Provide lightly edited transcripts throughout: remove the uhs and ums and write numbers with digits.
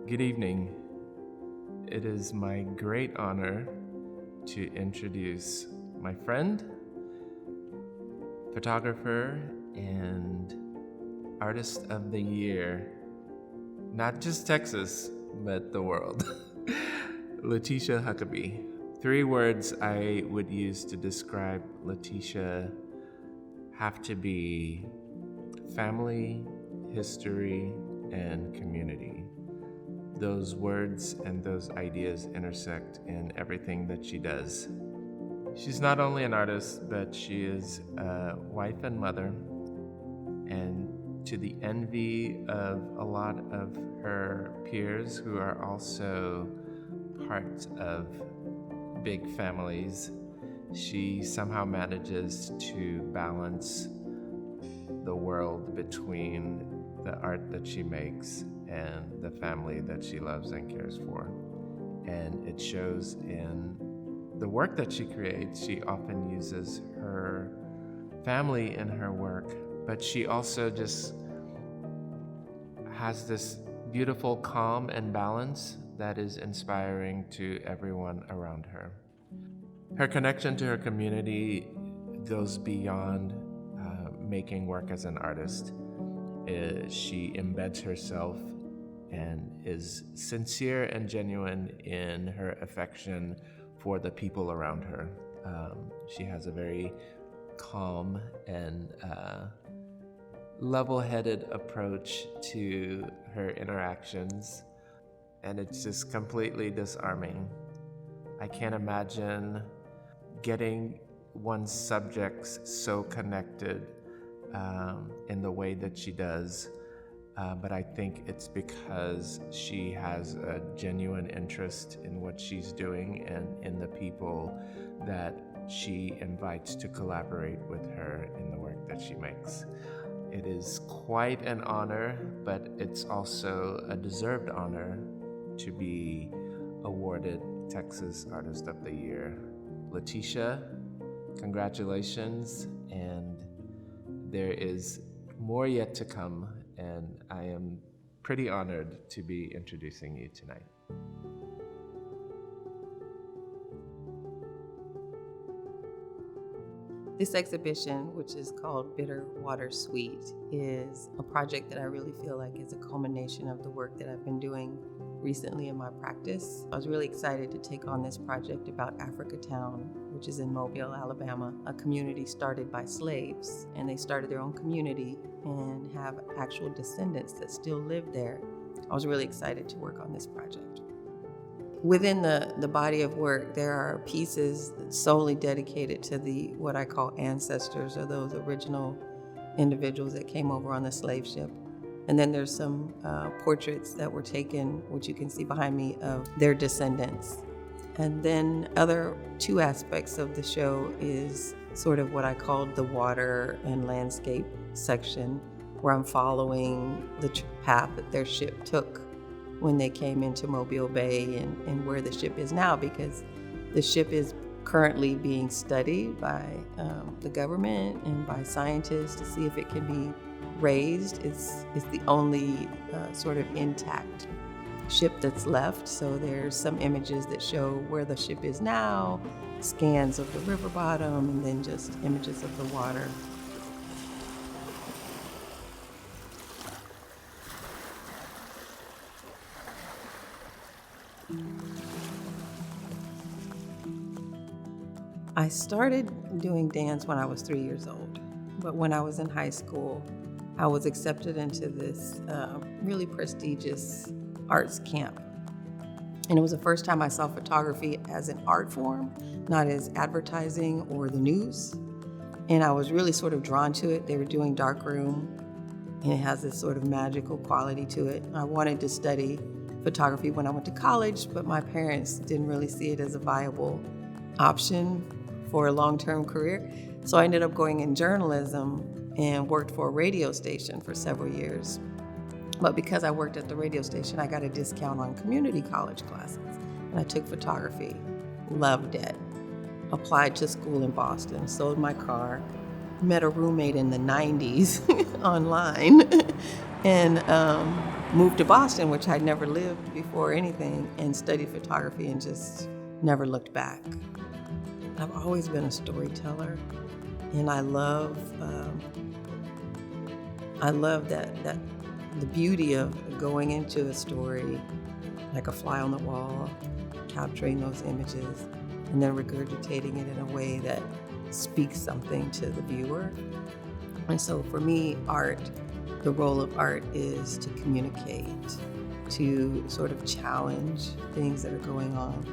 Good evening. It is my great honor to introduce my friend, photographer, and artist of the year, not just Texas, but the world, Letitia Huckaby. 3 words I would use to describe Letitia have to be family, history, and community. Those words and those ideas intersect in everything that she does. She's not only an artist, but she is a wife and mother, and to the envy of a lot of her peers who are also part of big families, she somehow manages to balance the world between the art that she makes and the family that she loves and cares for. And it shows in the work that she creates. She often uses her family in her work, but she also just has this beautiful calm and balance that is inspiring to everyone around her. Her connection to her community goes beyond making work as an artist. She embeds herself and is sincere and genuine in her affection for the people around her. She has a very calm and level-headed approach to her interactions, and it's just completely disarming. I can't imagine getting one's subjects so connected in the way that she does, but I think it's because she has a genuine interest in what she's doing and in the people that she invites to collaborate with her in the work that she makes. It is quite an honor, but it's also a deserved honor to be awarded Texas Artist of the Year. Letitia, congratulations, and there is more yet to come, and I am pretty honored to be introducing you tonight. This exhibition, which is called Bitter Water Sweet, is a project that I really feel like is a culmination of the work that I've been doing recently in my practice. I was really excited to take on this project about Africatown, which is in Mobile, Alabama, a community started by slaves, and they started their own community and have actual descendants that still live there. I was really excited to work on this project. Within the body of work, there are pieces solely dedicated to what I call ancestors, or those original individuals that came over on the slave ship. And then there's some portraits that were taken, which you can see behind me, of their descendants. And then other 2 aspects of the show is sort of what I called the water and landscape section, where I'm following the path that their ship took when they came into Mobile Bay and where the ship is now, because the ship is currently being studied by the government and by scientists to see if it can be raised. It's the only sort of intact ship that's left. So there's some images that show where the ship is now, scans of the river bottom, and then just images of the water. I started doing dance when I was 3 years old, but when I was in high school, I was accepted into this really prestigious arts camp. And it was the first time I saw photography as an art form, not as advertising or the news. And I was really sort of drawn to it. They were doing darkroom, and it has this sort of magical quality to it. I wanted to study photography when I went to college, but my parents didn't really see it as a viable option for a long-term career. So I ended up going in journalism and worked for a radio station for several years. But because I worked at the radio station, I got a discount on community college classes. And I took photography, loved it, applied to school in Boston, sold my car, met a roommate in the 90s online, and moved to Boston, which I'd never lived before or anything, and studied photography and just never looked back. I've always been a storyteller, and I love that the beauty of going into a story like a fly on the wall, capturing those images, and then regurgitating it in a way that speaks something to the viewer. And so for me, the role of art is to communicate, to sort of challenge things that are going on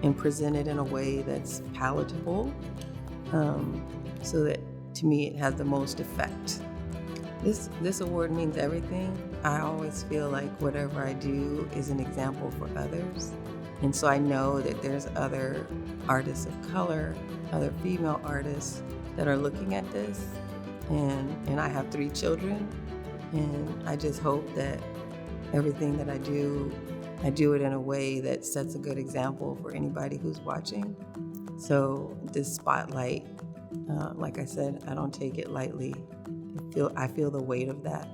and present it in a way that's palatable, so that to me it has the most effect. This award means everything. I always feel like whatever I do is an example for others. And so I know that there's other artists of color, other female artists that are looking at this. And I have 3 children. And I just hope that everything that I do it in a way that sets a good example for anybody who's watching. So this spotlight, like I said, I don't take it lightly. I feel the weight of that.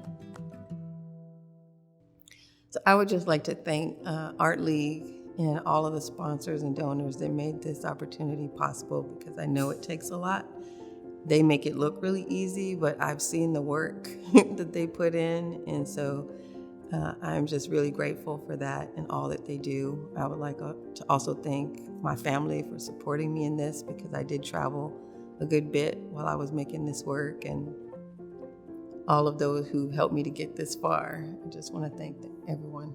So I would just like to thank Art League and all of the sponsors and donors that made this opportunity possible, because I know it takes a lot. They make it look really easy, but I've seen the work that they put in, and so I'm just really grateful for that and all that they do. I would like to also thank my family for supporting me in this, because I did travel a good bit while I was making this work, and all of those who helped me to get this far. I just want to thank everyone.